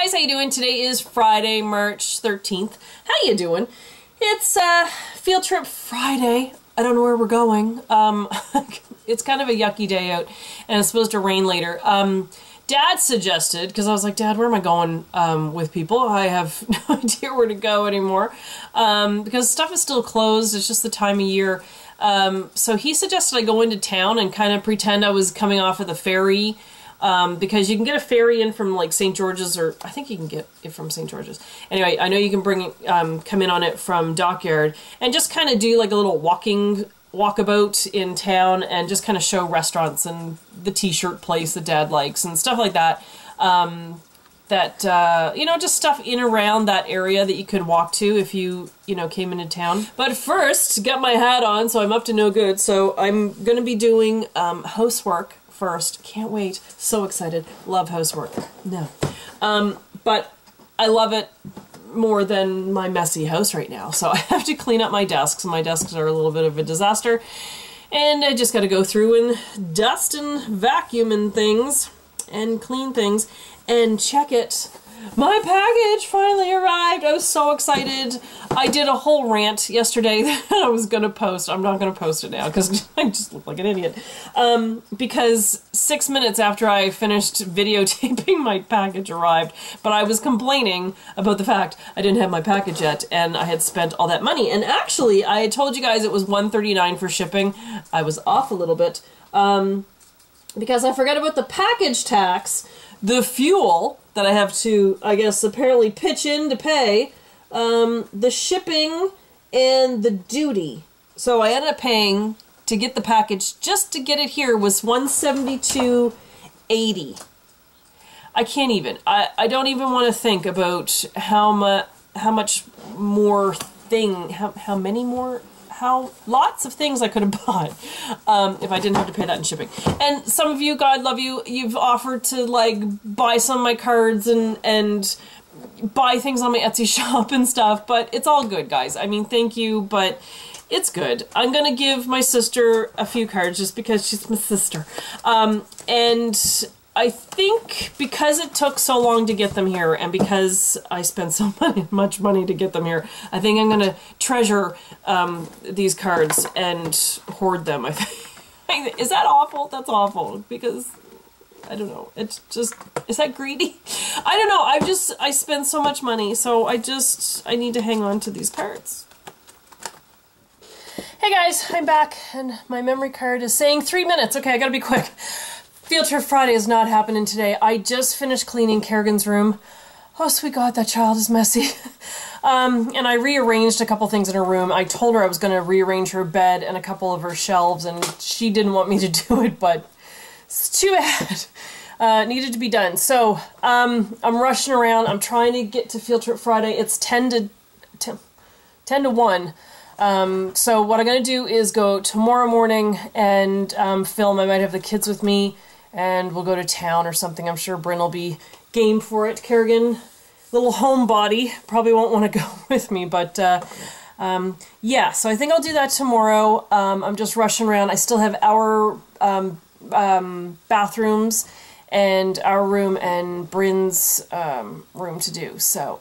guys, how you doing? Today is Friday, March 13th. How you doing? It's Field Trip Friday. I don't know where we're going. It's kind of a yucky day out, and it's supposed to rain later. Dad suggested, because I was like, Dad, where am I going with people? I have no idea where to go anymore, because stuff is still closed. It's just the time of year. So he suggested I go into town and kind of pretend I was coming off of the ferry, because you can get a ferry in from like St. George's, or I think you can get it from St. George's. Anyway, I know you can bring come in on it from Dockyard and just kind of do like a little walkabout in town and just kind of show restaurants and the t-shirt place that Dad likes and stuff like that. You know, just stuff in around that area that you could walk to if you know, came into town. But first, got my hat on, so I'm up to no good. So I'm gonna be doing housework first. Can't wait. So excited. Love housework. No. But I love it more than my messy house right now. So I have to clean up my desks. My desks are a little bit of a disaster. And I just got to go through and dust and vacuum and things and clean things and check it. My package finally arrived. I was so excited. I did a whole rant yesterday that I was going to post. I'm not going to post it now because I just look like an idiot. Because 6 minutes after I finished videotaping, my package arrived. But I was complaining about the fact I didn't have my package yet and I had spent all that money. And actually, I had told you guys it was $139 for shipping. I was off a little bit because I forgot about the package tax, the fuel that I have to, I guess, apparently pitch in to pay, the shipping, and the duty. So I ended up paying to get the package, just to get it here, was $172.80. I can't even. I don't even want to think about how much more lots of things I could have bought if I didn't have to pay that in shipping. And some of you, God love you, you've offered to like buy some of my cards and buy things on my Etsy shop and stuff, but it's all good, guys. I mean, thank you, but it's good. I'm gonna give my sister a few cards just because she's my sister. And I think because it took so long to get them here and because I spent so much money to get them here, I think I'm going to treasure these cards and hoard them. I think. Is that awful? That's awful because, I don't know, it's just, is that greedy? I don't know, I spend so much money, so I need to hang on to these cards. Hey guys, I'm back and my memory card is saying 3 minutes. Okay, I gotta be quick. Field Trip Friday is not happening today. I just finished cleaning Kerrigan's room. Oh, sweet God, that child is messy. And I rearranged a couple things in her room. I told her I was going to rearrange her bed and a couple of her shelves, and she didn't want me to do it, but it's too bad. It needed to be done. So, I'm rushing around. I'm trying to get to Field Trip Friday. It's 10 to 1. So what I'm going to do is go tomorrow morning and film. I might have the kids with me, and we'll go to town or something. I'm sure Bryn will be game for it. Kerrigan, little homebody, probably won't want to go with me, but yeah, so I think I'll do that tomorrow. I'm just rushing around. I still have our bathrooms and our room and Bryn's room to do, so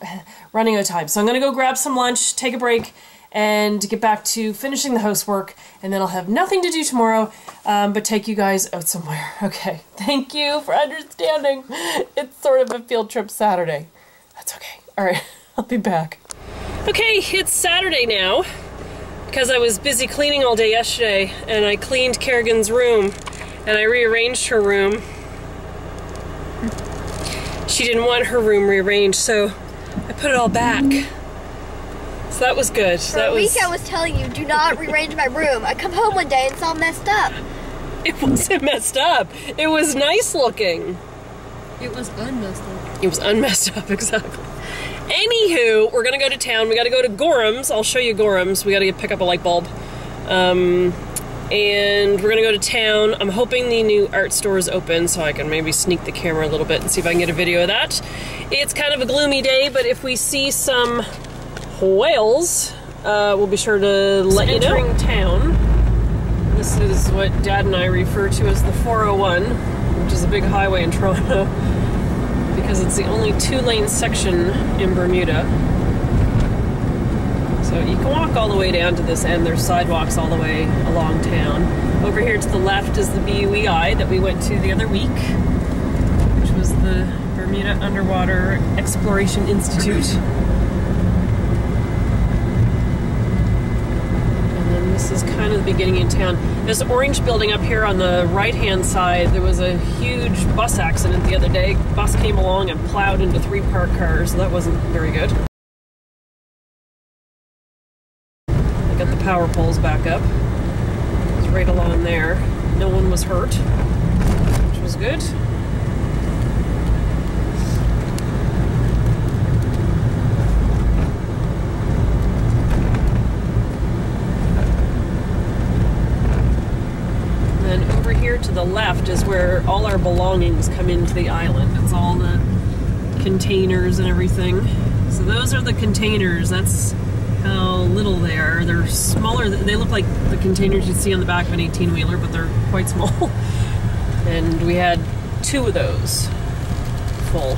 running out of time. So I'm going to go grab some lunch, take a break, and get back to finishing the housework, and then I'll have nothing to do tomorrow, but take you guys out somewhere. Okay, thank you for understanding. It's sort of a field trip Saturday. That's okay. Alright, I'll be back. Okay, it's Saturday now, because I was busy cleaning all day yesterday, and I cleaned Kerrigan's room, and I rearranged her room. She didn't want her room rearranged, so I put it all back. So that was good. For a week I was telling you, do not rearrange my room. I come home one day and it's all messed up. It wasn't messed up. It was nice looking. It was unmessed up. It was unmessed up, exactly. Anywho, we're gonna go to town. We gotta go to Gorham's. I'll show you Gorham's. We gotta pick up a light bulb. And we're gonna go to town. I'm hoping the new art store is open so I can maybe sneak the camera a little bit and see if I can get a video of that. It's kind of a gloomy day, but if we see some whales, we'll be sure to let you know. Entering town. This is what Dad and I refer to as the 401, which is a big highway in Toronto. because it's the only 2-lane section in Bermuda. So you can walk all the way down to this end. There's sidewalks all the way along town. Over here to the left is the BUEI that we went to the other week, which was the Bermuda Underwater Exploration Institute. And then this is kind of the beginning of town. This orange building up here on the right-hand side, there was a huge bus accident the other day. Bus came along and plowed into 3 parked cars, so that wasn't very good. Got the power poles back up. It's right along there. No one was hurt, which was good. And then over here to the left is where all our belongings come into the island. It's all the containers and everything. So those are the containers. That's how little they are. They're smaller. They look like the containers you'd see on the back of an 18-wheeler, but they're quite small. And we had 2 of those full.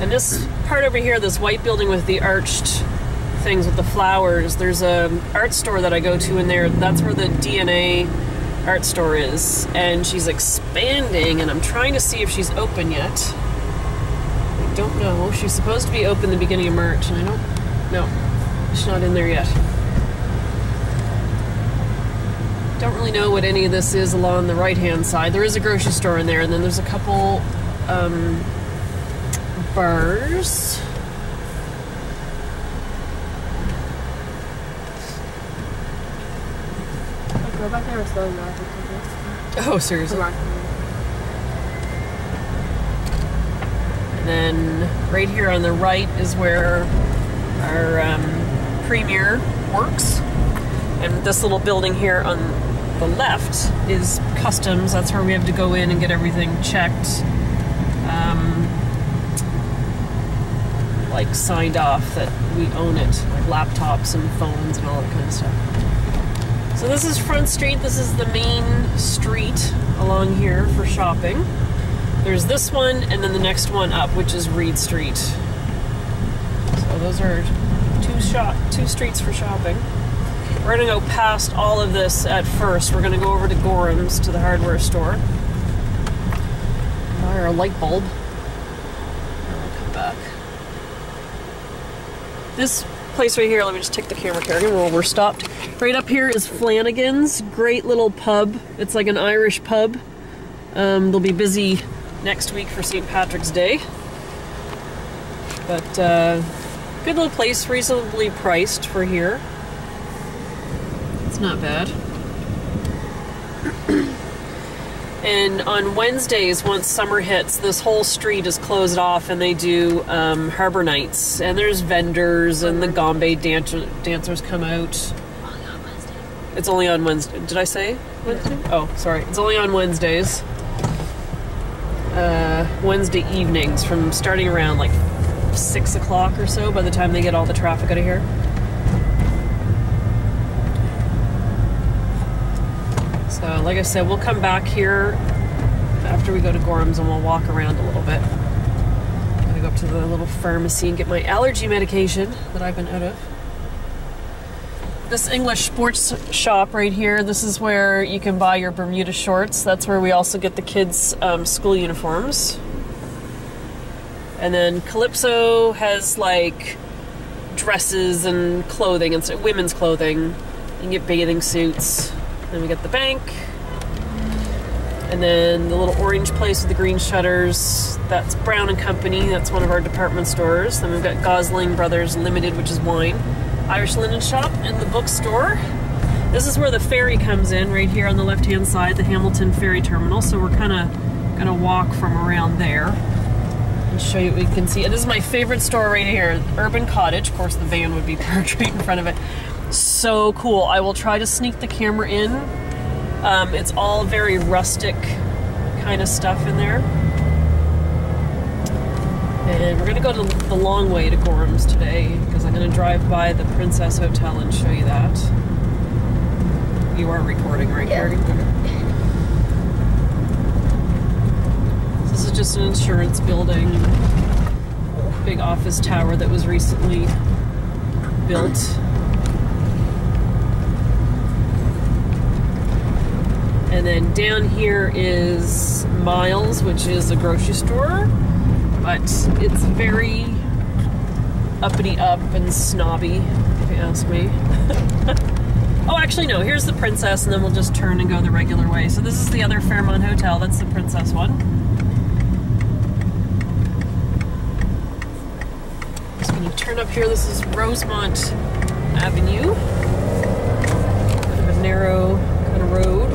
And this part over here, this white building with the arched things with the flowers, there's a art store that I go to in there. That's where the DNA art store is. And she's expanding, and I'm trying to see if she's open yet. I don't know. She's supposed to be open the beginning of March, and I don't know. She's not in there yet. Don't really know what any of this is along the right-hand side. There is a grocery store in there, and then there's a couple bars. Go back there and slow down. Oh, seriously? And then right here on the right is where our premier works, and this little building here on the left is customs. That's where we have to go in and get everything checked, like signed off that we own it, like laptops and phones and all that kind of stuff. So this is Front Street. This is the main street along here for shopping. There's this one, and then the next one up, which is Reed Street. So those are two streets for shopping. We're gonna go past all of this at first. We're gonna go over to Gorham's to the hardware store. Buy our light bulb. And we'll come back. This place right here, let me just take the camera carrier while we're stopped. Right up here is Flanagan's. Great little pub. It's like an Irish pub. They'll be busy next week for St. Patrick's Day. But good little place, reasonably priced for here. It's not bad. And on Wednesdays, once summer hits, this whole street is closed off and they do harbor nights. And there's vendors and the Gombe dancers come out. Only on Wednesday. It's only on Wednesday. Did I say Wednesday? Oh, sorry. It's only on Wednesdays. Wednesday evenings from starting around like 6 o'clock or so by the time they get all the traffic out of here. So, like I said, we'll come back here after we go to Gorham's and we'll walk around a little bit. I'm gonna go up to the little pharmacy and get my allergy medication that I've been out of. This English sports shop right here, this is where you can buy your Bermuda shorts. That's where we also get the kids' school uniforms. And then Calypso has like dresses and clothing and women's clothing. You can get bathing suits. Then we get the bank. And then the little orange place with the green shutters, that's Brown & Company. That's one of our department stores. Then we've got Gosling Brothers Limited, which is wine. Irish Linen Shop and the bookstore. This is where the ferry comes in, right here on the left-hand side, the Hamilton Ferry Terminal. So we're kind of going to walk from around there and show you what we can see. And this is my favorite store right here, Urban Cottage. Of course, the van would be parked right in front of it. So cool. I will try to sneak the camera in. It's all very rustic kind of stuff in there. And we're going to go to the long way to Gorham's today because I'm going to drive by the Princess Hotel and show you that. You are recording, right, Carrie? Yeah. So This is just an insurance building. Big office tower that was recently built. And then down here is Miles, which is a grocery store, but it's very uppity up and snobby, if you ask me. Oh, actually no, here's the Princess, and then we'll just turn and go the regular way. So this is the other Fairmont Hotel, that's the Princess one. Just gonna turn up here, this is Rosemont Avenue. Bit of a narrow kind of road.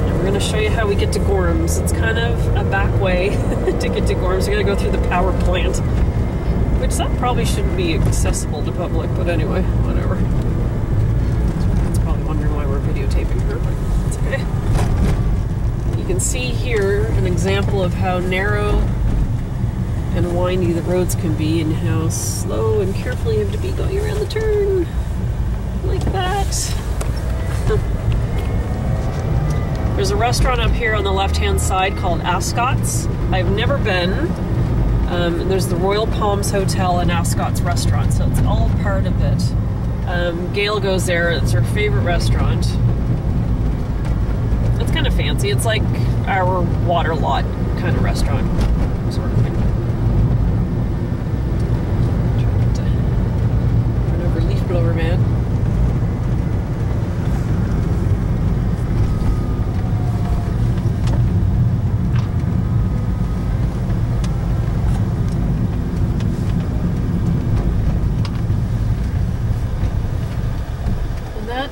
And we're gonna show you how we get to Gorham's. It's kind of a back way to get to Gorham's. You're gonna go through the power plant, which that probably shouldn't be accessible to public, but anyway, whatever. It's probably wondering why we're videotaping her, but it's okay. You can see here an example of how narrow and windy the roads can be and how slow and careful you have to be going around the turn. Like that. There's a restaurant up here on the left-hand side called Ascot's. I've never been. And there's the Royal Palms Hotel and Ascot's restaurant, so it's all part of it. Gail goes there, it's her favorite restaurant. It's kind of fancy, it's like our water lot kind of restaurant, sort of thing. Run over leaf blower man.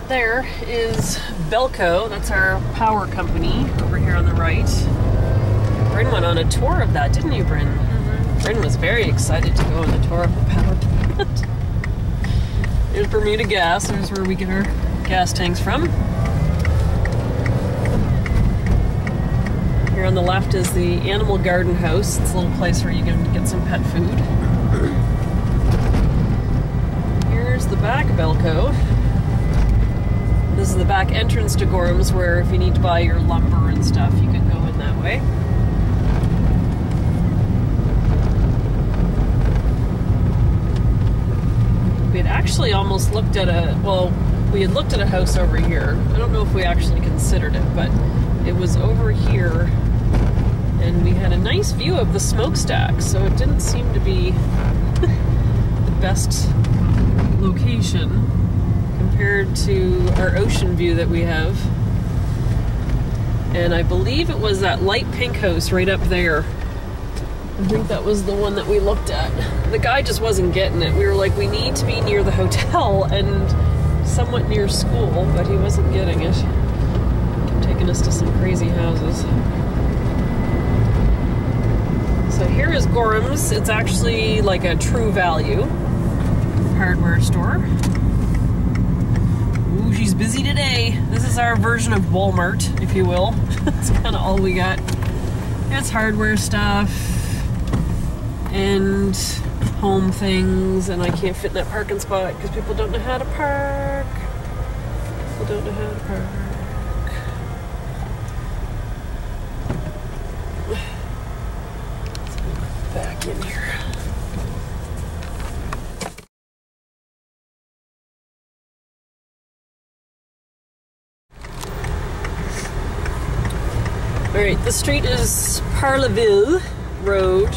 There is Belco, that's our power company over here on the right. Bryn went on a tour of that, didn't you, Bryn? Mm-hmm. Bryn was very excited to go on the tour of the power plant. There's Bermuda Gas, there's where we get our gas tanks from. Here on the left is the Animal Garden House. It's a little place where you can get some pet food. Here's the back Belco. This is the back entrance to Gorham's, where if you need to buy your lumber and stuff, you can go in that way. We had actually almost looked at we had looked at a house over here. I don't know if we actually considered it, but it was over here, and we had a nice view of the smokestack, so it didn't seem to be the best location compared to our ocean view that we have. And I believe it was that light pink house right up there. I think that was the one that we looked at. The guy just wasn't getting it. We were like, we need to be near the hotel and somewhat near school, but he wasn't getting it. Taking us to some crazy houses. So here is Gorham's. It's actually like a True Value hardware store. She's busy today. This is our version of Walmart, if you will. That's kind of all we got. It's hardware stuff and home things, and I can't fit in that parking spot because people don't know how to park. People don't know how to park. Let's go back in here. Alright, the street is Parleville Road.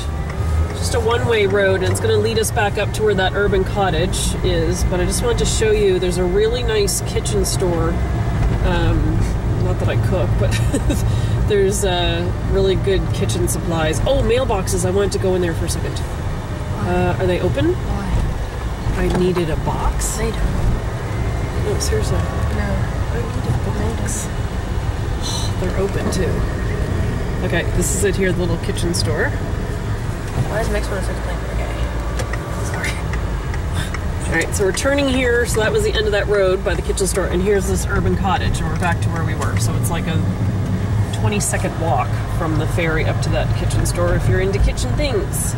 Just a one-way road, and it's going to lead us back up to where that urban cottage is. But I just wanted to show you, there's a really nice kitchen store. Not that I cook, but there's really good kitchen supplies. Oh, mailboxes. I wanted to go in there for a second. Are they open? Why? I needed a box. They don't. No, seriously. No. I need a box. They're open too. Okay, this is it here, the little kitchen store. Why does Mix 106 playing for a gay? Sorry. Alright, so we're turning here, so that was the end of that road by the kitchen store, and here's this urban cottage, and we're back to where we were. So it's like a 20-second walk from the ferry up to that kitchen store if you're into kitchen things.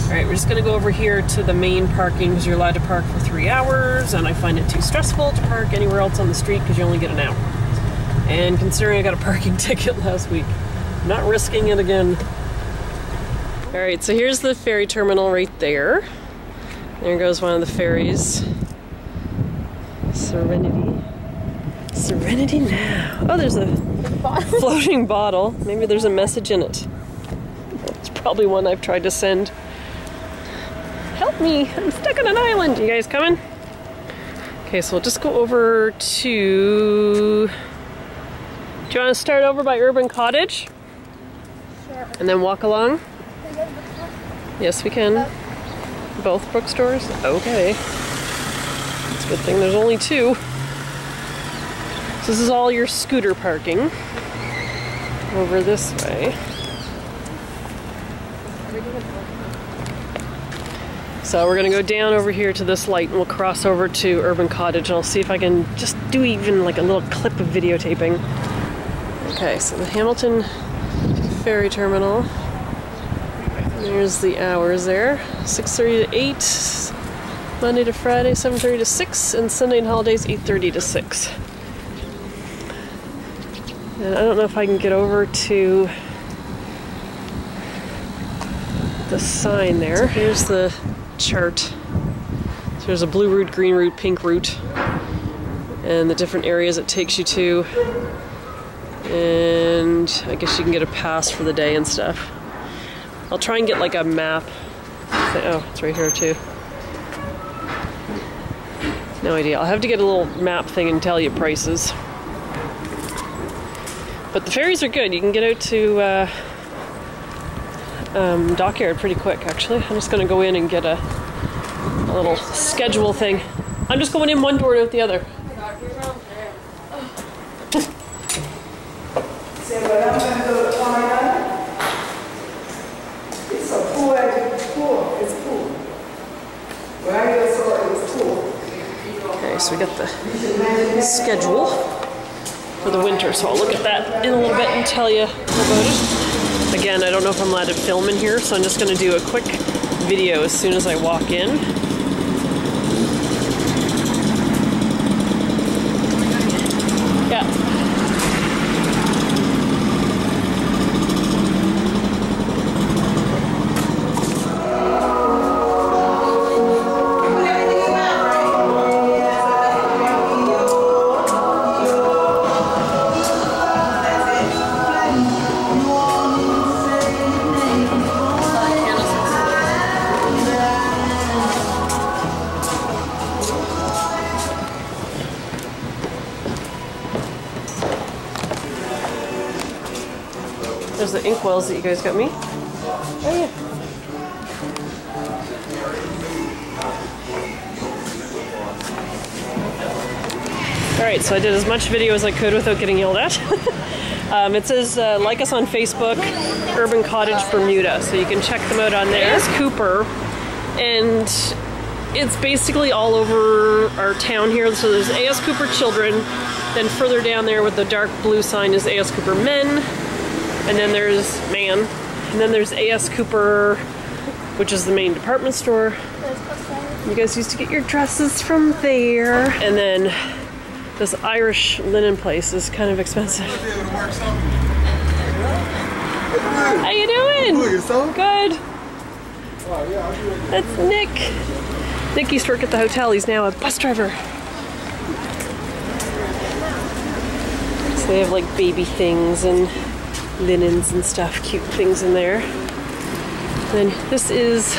Alright, we're just going to go over here to the main parking because you're allowed to park for 3 hours, and I find it too stressful to park anywhere else on the street because you only get an hour. And considering I got a parking ticket last week, Not risking it again. Alright, so here's the ferry terminal right there. There goes one of the ferries. Serenity. Serenity now. Oh, there's a floating bottle. Maybe there's a message in it. It's probably one I've tried to send. Help me, I'm stuck on an island. You guys coming? Okay, so we'll just go over to... Do you want to start over by Urban Cottage? Sure. And then walk along? Yes, we can. Both bookstores? Okay. It's a good thing there's only two. So this is all your scooter parking. Over this way. So we're gonna go down over here to this light and we'll cross over to Urban Cottage and I'll see if I can just do even like a little clip of videotaping. Okay, so the Hamilton Ferry Terminal. There's the hours there. 6:30 to 8, Monday to Friday, 7:30 to 6, and Sunday and holidays, 8:30 to 6. And I don't know if I can get over to the sign there. Here's the chart. So there's a blue route, green route, pink route, and the different areas it takes you to. And I guess you can get a pass for the day and stuff. I'll try and get like a map. Oh, it's right here too. No idea. I'll have to get a little map thing and tell you prices. But the ferries are good. You can get out to Dockyard pretty quick, actually. I'm just going to go in and get a little schedule thing. I'm just going in one door and out the other. It's a pool, it's cool. When I get saw it was cool. Okay, so we got the schedule for the winter, so I'll look at that in a little bit and tell you about it. Again, I don't know if I'm allowed to film in here, so I'm just going to do a quick video as soon as I walk in. Yeah. There's the inkwells that you guys got me. Oh yeah. Alright, so I did as much video as I could without getting yelled at. It says like us on Facebook, Urban Cottage Bermuda, so you can check them out on there. It's Cooper, and it's basically all over our town here. So there's A.S. Cooper Children, then further down there with the dark blue sign is A.S. Cooper Men, and then there's Man, and then there's A.S. Cooper, which is the main department store. You guys used to get your dresses from there. And then this Irish linen place is kind of expensive. How you doing? Good. That's Nick. Nick used to work at the hotel. He's now a bus driver. So they have like baby things and linens and stuff, cute things in there. And then this is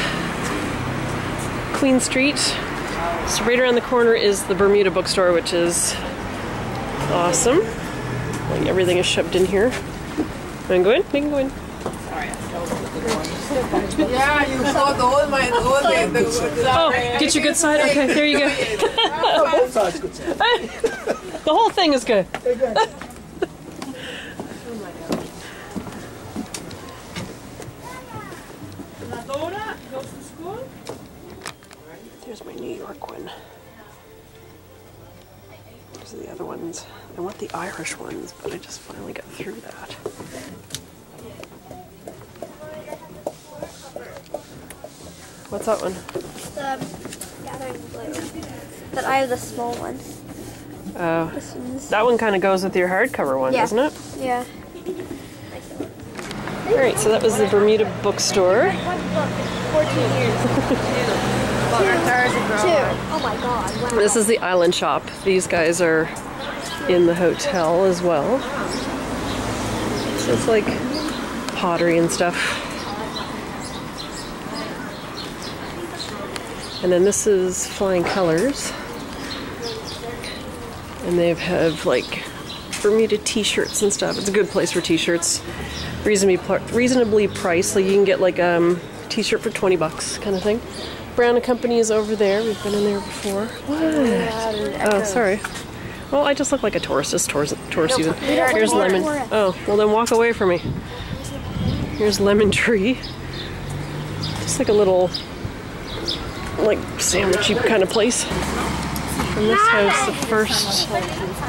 Queen Street. So right around the corner is the Bermuda bookstore, which is awesome. Like everything is shoved in here. Want to go in? We can go in. Yeah, you saw the whole my Oh, get your good side? Okay, there you go. both sides good side. The whole thing is good. Goes to school? Here's my New York one. These are the other ones. I want the Irish ones, but I just finally got through that. What's that one? The Gathering Blue. But I have the small one. Oh, This one's... that one kind of goes with your hardcover one, Yeah. doesn't it? Yeah. Alright, so that was the Bermuda bookstore. 14 years. Oh my god. Wow. This is the island shop. These guys are in the hotel as well. So it's like pottery and stuff. And then this is Flying Colors. And they have like Bermuda t-shirts and stuff. It's a good place for t-shirts. Reasonably priced. Like you can get like a t-shirt for 20 bucks kind of thing. Brown & Company is over there. We've been in there before. What? Oh, sorry. Well, I just look like a tourist. It's tourist season. Here's Lemon. Oh, well then walk away from me. Here's Lemon Tree. Just like a little, like, sandwichy kind of place. From this house, the first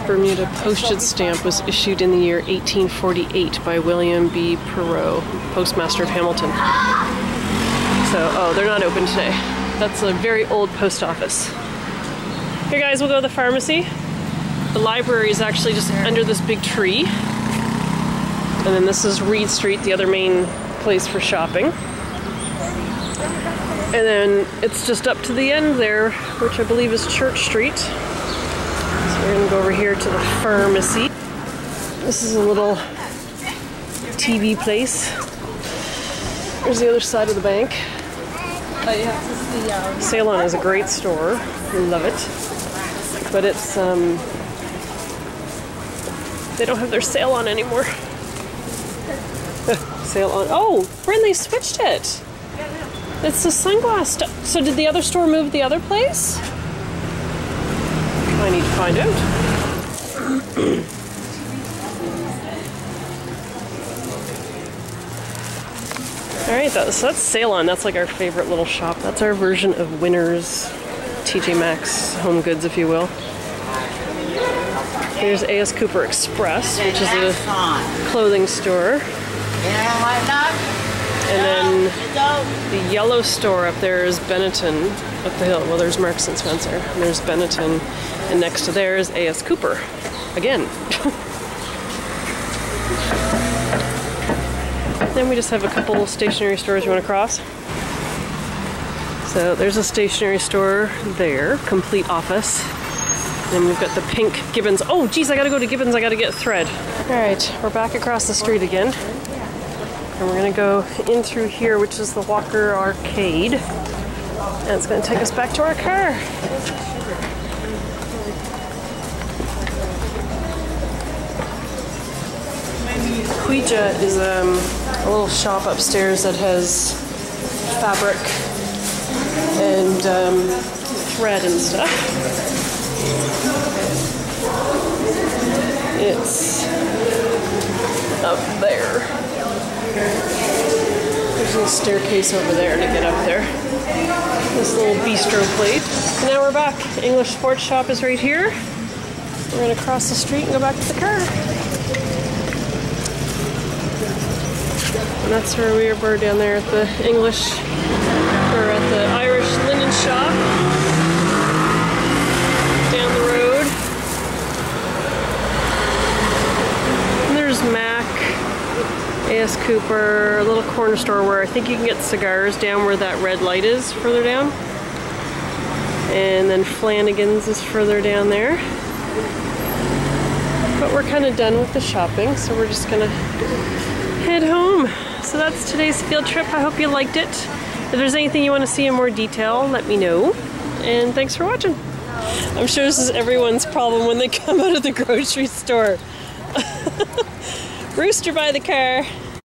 Bermuda postage stamp was issued in the year 1848 by William B. Perot, postmaster of Hamilton. So, oh, they're not open today. That's a very old post office. Here guys, we'll go to the pharmacy. The library is actually just under this big tree. And then this is Reed Street, the other main place for shopping. And then it's just up to the end there, which I believe is Church Street. So we're gonna go over here to the pharmacy. This is a little TV place. There's the other side of the bank. Ceylon is a great store. Love it. But it's, they don't have their sale on anymore. Sale on. Oh, Bryn, they switched it. It's the sunglass stuff. So did the other store move the other place? I need to find out. Alright, so that's Ceylon. That's like our favorite little shop. That's our version of Winners, TJ Maxx, Home Goods, if you will. Here's A.S. Cooper Express, which is a clothing store. And then the yellow store up there is Benetton up the hill. Well, there's Marks and Spencer, and there's Benetton, and next to there is A.S. Cooper again. Then we just have a couple stationery stores you want to cross. So there's a stationery store there, Complete Office. And we've got the pink Gibbons. Oh, geez, I gotta go to Gibbons. I gotta get thread. All right, we're back across the street again. And we're gonna go in through here, which is the Walker Arcade. And it's gonna take us back to our car. Ouija is a little shop upstairs that has fabric and thread and stuff. It's up there. There's a little staircase over there to get up there. This little bistro plate. And now we're back. English Sports Shop is right here. We're gonna cross the street and go back to the car. And that's where we were down there at the English, or at the Irish linen shop. Down the road. And there's Mac, A.S. Cooper, a little corner store where I think you can get cigars down where that red light is, further down. And then Flanagan's is further down there. But we're kind of done with the shopping, so we're just gonna head home. So that's today's field trip. I hope you liked it. If there's anything you want to see in more detail, let me know. And thanks for watching. I'm sure this is everyone's problem when they come out of the grocery store. Rooster by the car.